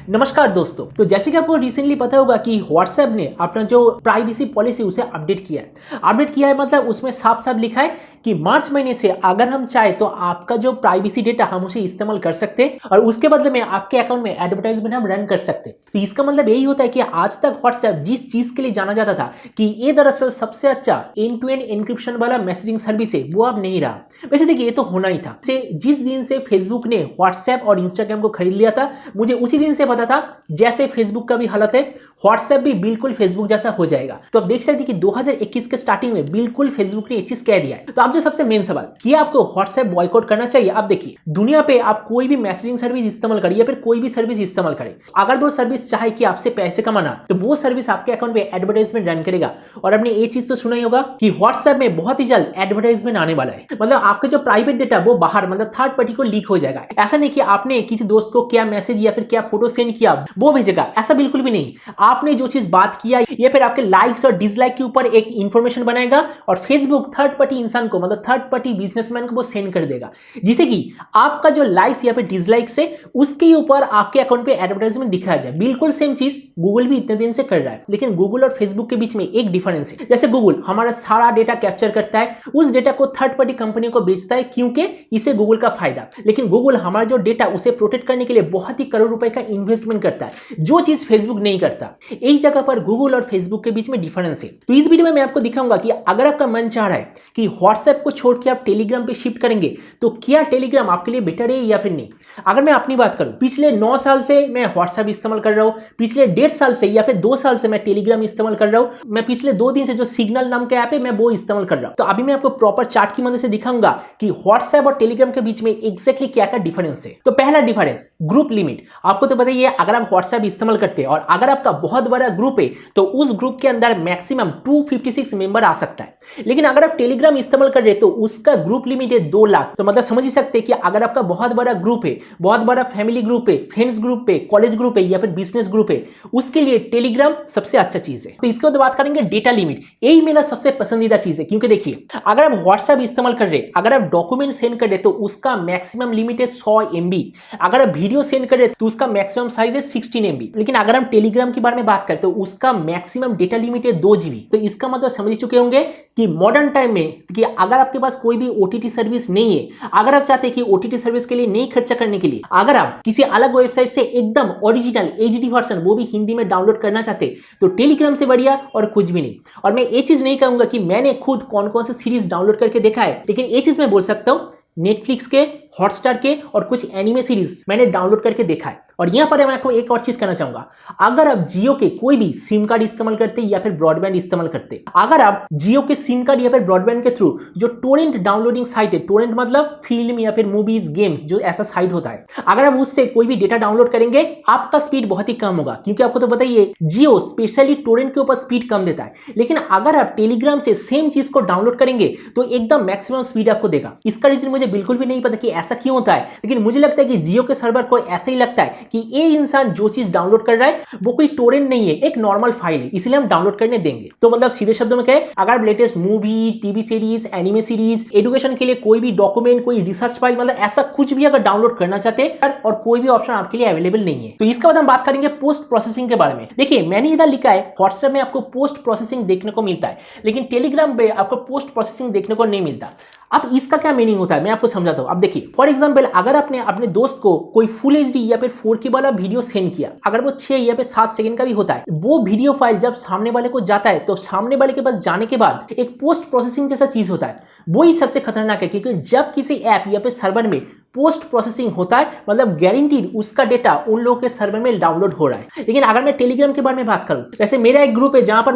नमस्कार दोस्तों। तो जैसे कि आपको रिसेंटली पता होगा कि व्हाट्सएप ने अपना जो प्राइवेसी पॉलिसी उसे अपडेट किया है मतलब उसमें साफ साफ लिखा है कि मार्च महीने से अगर हम चाहे तो आपका जो प्राइवेसी डेटा हम उसे इस्तेमाल कर सकते हैं और उसके बदले में आपके अकाउंट में एडवर्टाइजमेंट हम रन कर सकते हैं। तो इसका मतलब यही होता है कि आज तक व्हाट्सएप जिस चीज के लिए जाना जाता था कि ये दरअसल सबसे अच्छा एंड टू एंड एन्क्रिप्शन वाला मैसेजिंग सर्विस है, वो अब नहीं रहा। वैसे देखिए, ये तो होना ही था। जिस दिन से फेसबुक ने व्हाट्सएप और इंस्टाग्राम को खरीद लिया था, मुझे उसी दिन से पता था जैसे फेसबुक का भी हालत है व्हाट्सएप भी बिल्कुल फेसबुक जैसा हो जाएगा। तो आप देख सकते हैं कि 2021 के स्टार्टिंग में बिल्कुल फेसबुक ने ये चीज कह दिया है। तो आप जो सबसे मेन सवाल कि आपको व्हाट्सएप बॉयकॉट करना चाहिए, आप देखिए दुनिया पे आप कोई भी मैसेजिंग सर्विस इस्तेमाल करिए या फिर कोई भी सर्विस इस्तेमाल करें, अगर वो सर्विस चाहे कि आपसे पैसे कमाना तो वो सर्विस आपके अकाउंट में एडवर्टाइजमेंट रन करेगा। और आपने ये चीज तो सुना ही होगा कि व्हाट्सएप में बहुत ही जल्द एडवर्टाइजमेंट आने वाला है, मतलब आपका जो प्राइवेट डेटा वो बाहर मतलब थर्ड पार्टी को लीक हो जाएगा। ऐसा नहीं कि आपने किसी दोस्त को क्या मैसेज या फिर क्या फोटो सेंड किया वो भेजेगा, ऐसा बिल्कुल भी नहीं। आपने जो चीज बात किया या फिर आपके लाइक्स और डिसलाइक के ऊपर एक इंफॉर्मेशन बनाएगा और फेसबुक थर्ड पार्टी इंसान को मतलब थर्ड पार्टी बिजनेसमैन को वो सेंड कर देगा, जिससे कि आपका जो लाइक्स या फिर डिसलाइक से उसके ऊपर आपके अकाउंट पे एडवर्टाइजमेंट दिखाया जाए। बिल्कुल सेम चीज गूगल भी इतने दिन से कर रहा है, लेकिन गूगल और फेसबुक के बीच में एक डिफरेंस है। जैसे गूगल हमारा सारा डेटा कैप्चर करता है, उस डेटा को थर्ड पार्टी कंपनी को बेचता है क्योंकि इसे गूगल का फायदा, लेकिन गूगल हमारा जो डेटा उसे प्रोटेक्ट करने के लिए बहुत ही करोड़ रुपए का इन्वेस्टमेंट करता है, जो चीज फेसबुक नहीं करता। एक जगह पर गूगल और फेसबुक के बीच में डिफरेंस है। तो इस वीडियो में मैं आपको दिखाऊंगा कि अगर आपका मन चाह रहा है कि व्हाट्सएप को छोड़ के आप टेलीग्राम पे शिफ्ट करेंगे तो क्या टेलीग्राम आपके लिए बेटर है या फिर नहीं। अगर मैं अपनी बात करूं, पिछले 9 साल से मैं व्हाट्सएप इस्तेमाल कर रहा हूं, पिछले 1.5 साल से या फिर 2 साल से मैं टेलीग्राम इस्तेमाल कर रहा हूं, मैं पिछले 2 दिन से जो सिग्नल नाम का ऐप है मैं वो इस्तेमाल कर रहा हूं। तो अभी मैं आपको प्रॉपर चार्ट की मदद से दिखाऊंगा कि व्हाट्सएप और टेलीग्राम के बीच में एग्जैक्टली क्या क्या डिफरेंस है। तो पहला डिफरेंस, ग्रुप लिमिट। आपको तो पता ही है, अगर आप व्हाट्सएप इस्तेमाल करते हैं और अगर आपका बहुत बड़ा ग्रुप है तो उस ग्रुप के अंदर मैक्सिमम 256 मेंबर आ सकता है, लेकिन अगर आप टेलीग्राम इस्तेमाल कर रहे हैं तो उसका ग्रुप लिमिट है 2 लाख। तो मतलब समझ ही सकते हैं कि अगर आपका बहुत बड़ा ग्रुप है, बहुत बड़ा फैमिली ग्रुप है, फ्रेंड्स ग्रुप है, कॉलेज ग्रुप है या फिर बिजनेस ग्रुप है, उसके लिए टेलीग्राम सबसे अच्छा चीज है। तो इसके बाद बात करेंगे डेटा लिमिट। यही मेरा सबसे पसंदीदा चीज है, क्योंकि देखिए अगर आप व्हाट्सएप इस्तेमाल कर रहे हैं, अगर आप डॉक्यूमेंट सेंड कर रहे तो उसका मैक्सिमम लिमिट है 100 MB। अगर आप वीडियो सेंड कर रहे तो उसका मैक्सिमम साइज है 16 MB। लेकिन अगर हम टेलीग्राम के बारे में बात करते तो उसका मैक्सिमम डेटा लिमिट है 2 GB। तो इसका मतलब समझ चुके होंगे कि मॉडर्न टाइम में कि अगर आपके पास कोई भी OTT सर्विस नहीं है, अगर आप चाहते हैं कि OTT सर्विस के लिए नहीं खर्चा करने के लिए अगर आप किसी अलग वेबसाइट से एकदम ओरिजिनल HD वर्जन वो भी हिंदी में डाउनलोड करना चाहते तो टेलीग्राम से बढ़िया और कुछ भी नहीं। और मैं ये चीज नहीं कहूंगा कि मैंने खुद कौन कौन से सीरीज डाउनलोड करके देखा है, लेकिन ये चीज मैं बोल सकता हूं नेटफ्लिक्स के, हॉटस्टार के और कुछ एनिमे सीरीज मैंने डाउनलोड करके देखा है। और यहां पर मैं आपको एक और चीज कहना चाहूंगा, अगर आप जियो के कोई भी सिम कार्ड इस्तेमाल करते या फिर ब्रॉडबैंड इस्तेमाल करते, अगर आप जियो के सिम कार्ड या फिर ब्रॉडबैंड के थ्रू जो टोरेंट डाउनलोडिंग साइट है, टोरेंट मतलब फिल्म या फिर मूवीज गेम्स जो ऐसा साइट होता है, अगर आप उससे कोई भी डेटा डाउनलोड करेंगे आपका स्पीड बहुत ही कम होगा, क्योंकि आपको तो पता ही है जियो स्पेशली टोरेंट के ऊपर स्पीड कम देता है। लेकिन अगर आप टेलीग्राम से सेम चीज को डाउनलोड करेंगे तो एकदम मैक्सिमम स्पीड आपको देगा। इसका रीजन मुझे बिल्कुल भी नहीं पता कि ऐसा क्यों होता है, लेकिन मुझे लगता है कि जियो के सर्वर को ऐसा ही लगता है कि ये इंसान जो चीज डाउनलोड कर रहा है वो कोई टोरेंट नहीं है, एक नॉर्मल फाइल है, इसलिए हम डाउनलोड करने देंगे। तो मतलब सीधे शब्दों में कहे, अगर आप latest movie, TV series, anime series, education के लिए कोई भी डॉक्यूमेंट, कोई रिसर्च फाइल, मतलब ऐसा कुछ भी अगर डाउनलोड करना चाहते हैं और कोई भी ऑप्शन आपके लिए अवेलेबल नहीं है। तो इसके बाद हम बात करेंगे पोस्ट प्रोसेसिंग के बारे में। देखिए मैंने इधर लिखा है व्हाट्सएप में आपको पोस्ट प्रोसेसिंग देखने को मिलता है, लेकिन टेलीग्राम पे आपको पोस्ट प्रोसेसिंग देखने को नहीं मिलता। अब इसका क्या मीनिंग होता है मैं आपको समझाता हूं। अब देखिए फॉर एग्जांपल, अगर आपने अपने दोस्त को कोई फुल HD या फिर 4K वाला वीडियो सेंड किया, अगर वो 6 या फिर 7 सेकंड का भी होता है, वो वीडियो फाइल जब सामने वाले को जाता है तो सामने वाले के पास जाने के बाद एक पोस्ट प्रोसेसिंग जैसा चीज होता है, वही सबसे खतरनाक है। क्योंकि जब किसी ऐप या फिर सर्वर में पोस्ट प्रोसेसिंग होता है मतलब गारंटीड उसका डेटा उन लोगों के सर्वर में डाउनलोड हो रहा है। लेकिन अगर मैं टेलीग्राम के बारे में बात करूं, वैसे मेरा एक ग्रुप है जहां पर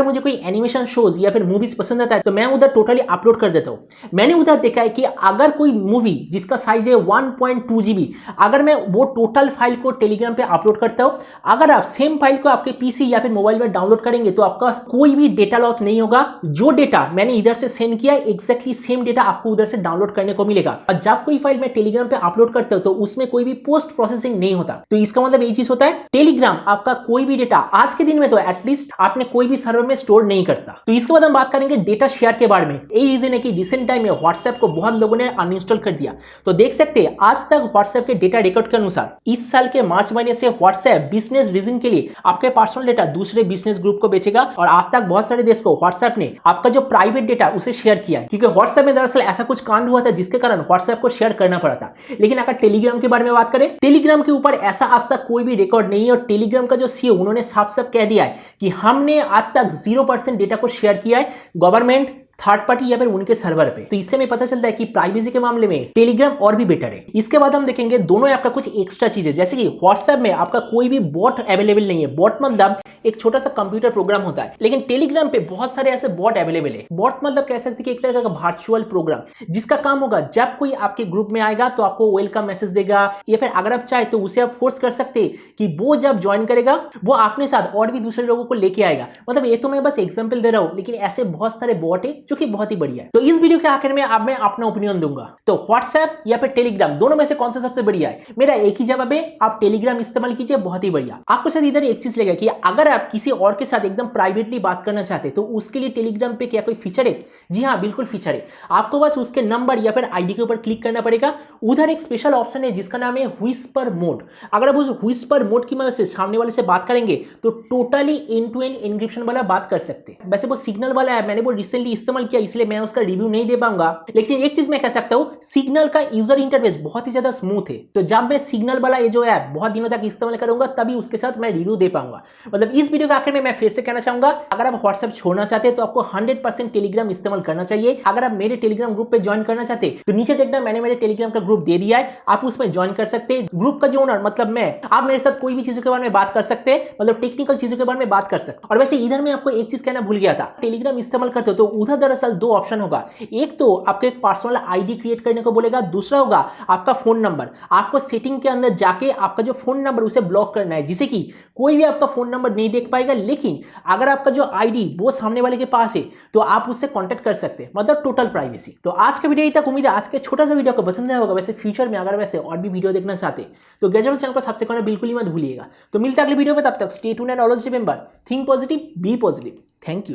मुझे कोई एनिमेशन शोज या फिर मूवीज पसंद आता है तो मैं उधर टोटली अपलोड कर देता हूं। मैंने उधर देखा है कि अगर कोई मूवी जिसका साइज है 1.2 GB, अगर मैं वो टोटल फाइल को टेलीग्राम पे अपलोड करता हूं, अगर आप सेम फाइल को आपके PC या फिर मोबाइल में डाउनलोड करेंगे तो आपका कोई भी डेटा लॉस नहीं होगा। जो डेटा मैंने इधर से सेंड किया एग्जैक्टली सेम डेटा आपको उधर से डाउनलोड करने को मिलेगा। और जब कोई फाइल मैं टेलीग्राम पे अपलोड करते हो तो उसमें कोई भी पोस्ट प्रोसेसिंग नहीं होता। तो इसका मतलब ये चीज होता है टेलीग्राम आपका कोई भी डेटा आज के दिन में तो एटलीस्ट आपने कोई भी सर्वर में स्टोर नहीं करता। तो इसके बाद हम बात करेंगे डेटा शेयर के बारे में। यही रीजन है कि रिसेंट टाइम में व्हाट्सएप को बहुत लोगों ने अनइंस्टॉल कर दिया। तो देख सकते हैं आज तक व्हाट्सएप के डेटा रिकॉर्ड के अनुसार इस साल के मार्च महीने से व्हाट्सएप बिजनेस रीजन के लिए आपके पर्सनल डेटा दूसरे बिजनेस ग्रुप को बेचेगा और आज तक बहुत सारे देश को व्हाट्सएप ने आपका जो प्राइवेट डेटा उसे शेयर किया है, क्योंकि व्हाट्सएप में दरअसल ऐसा कुछ कांड हुआ था जिसके कारण व्हाट्सएप को शेयर करना पड़ा था। लेकिन अगर टेलीग्राम के बारे में बात करें, टेलीग्राम के ऊपर ऐसा आज तक कोई भी रिकॉर्ड नहीं है और टेलीग्राम का जो सीईओ उन्होंने साफ साफ कह दिया है कि हमने आज तक 0% डेटा को शेयर किया है गवर्नमेंट, थर्ड पार्टी या फिर उनके सर्वर पे। तो इससे हमें पता चलता है कि प्राइवेसी के मामले में टेलीग्राम और भी बेटर है। इसके बाद हम देखेंगे दोनों ऐप का कुछ एक्स्ट्रा चीजें, जैसे कि व्हाट्सएप में आपका कोई भी बॉट अवेलेबल नहीं है। बॉट मतलब एक छोटा सा कंप्यूटर प्रोग्राम होता है, लेकिन टेलीग्राम पे बहुत सारे ऐसे बॉट अवेलेबल है। बॉट मतलब कह सकते हैं कि एक तरह का वर्चुअल प्रोग्राम, जिसका काम होगा जब कोई आपके ग्रुप में आएगा तो आपको वेलकम मैसेज देगा, या फिर अगर आप चाहे तो उसे आप फोर्स कर सकते हैं कि वो जब ज्वाइन करेगा वो अपने साथ और भी दूसरे लोगों को लेके आएगा। मतलब ये तो मैं बस एग्जाम्पल दे रहा हूं, लेकिन ऐसे बहुत सारे बॉट है जो कि बहुत ही बढ़िया है। तो इस वीडियो के आखिर में अब मैं अपना ओपिनियन दूंगा, तो व्हाट्सएप या फिर टेलीग्राम दोनों में से कौन सा सबसे बढ़िया है? मेरा एक ही जवाब है, आप टेलीग्राम इस्तेमाल कीजिए, बहुत ही बढ़िया। आपको शायद इधर एक चीज लगेगा कि अगर आप किसी और के साथ एकदम प्राइवेटली बात करना चाहते तो उसके लिए टेलीग्राम पे क्या कोई फीचर है? जी हाँ, बिल्कुल फीचर है। आपको बस उसके नंबर या फिर आईडी के ऊपर क्लिक करना पड़ेगा। उधर एक स्पेशल ऑप्शन है जिसका नाम है व्हिस्पर मोड। अगर आप उस व्हिस्पर मोड की मदद से सामने वाले से बात करेंगे तो totally and to end encryption वाला बात कर सकते हैं। वैसे वो सिग्नल वाला है, मैंने वो रिसेंटली इस्तेमाल किया, इसलिए मैं उसका रिव्यू नहीं दे पाऊंगा, लेकिन एक चीज मैं कह सकता हूं, सिग्नल का यूजर इंटरफेस बहुत ही ज्यादा स्मूथ है। तो जब मैं सिग्नल वाला ये जो है बहुत दिनों तक इस्तेमाल करूंगा तभी उसके साथ मैं रिव्यू दे पाऊंगा। मतलब इस वीडियो के आखिर में मैं फिर से कहना चाहूंगा, अगर आप व्हाट्सएप छोड़ना चाहते हैं तो आपको 100% टेलीग्राम इस्तेमाल करना चाहिए। अगर आप मेरे टेलीग्राम ग्रुप पे ज्वाइन करना चाहते हैं तो नीचे देखना मैंने मेरे टेलीग्राम का ग्रुप दे दिया है, आप उसमें ज्वाइन कर सकते हैं। ग्रुप का जो ओनर मतलब मैं, आप मेरे साथ कोई भी चीजों के बारे में बात कर सकते हैं, मतलब टेक्निकल चीजों के बारे में बात कर सकते हैं। और वैसे इधर मैं आपको एक चीज कहना भूल गया था, टेलीग्राम इस्तेमाल करते हो तो उधर दरअसल दो ऑप्शन होगा। एक तो आपको एक पर्सनल आईडी क्रिएट करने को बोलेगा, दूसरा होगा आपका फोन नंबर। आपको सेटिंग के अंदर जाके आपका जो फोन नंबर उसे ब्लॉक करना है, जिससे कि कोई भी आपका फोन नंबर नहीं देख पाएगा। लेकिन अगर आपका जो आईडी वो सामने वाले के पास है तो आप उससे कांटेक्ट कर सकते हैं, मतलब टोटल प्राइवेसी। तो आज का वीडियो तक, उम्मीद है आज के छोटा सा वीडियो आपको पसंद आया होगा। वैसे फ्यूचर में अगर वैसे और भी वीडियो देखना चाहते तो गैजेट चैनल को सब्सक्राइब करना बिल्कुल ही मत भूलिएगा। तो मिलता है अगले वीडियो में, तब तक stay tuned and always remember, think positive, be positive. Thank you.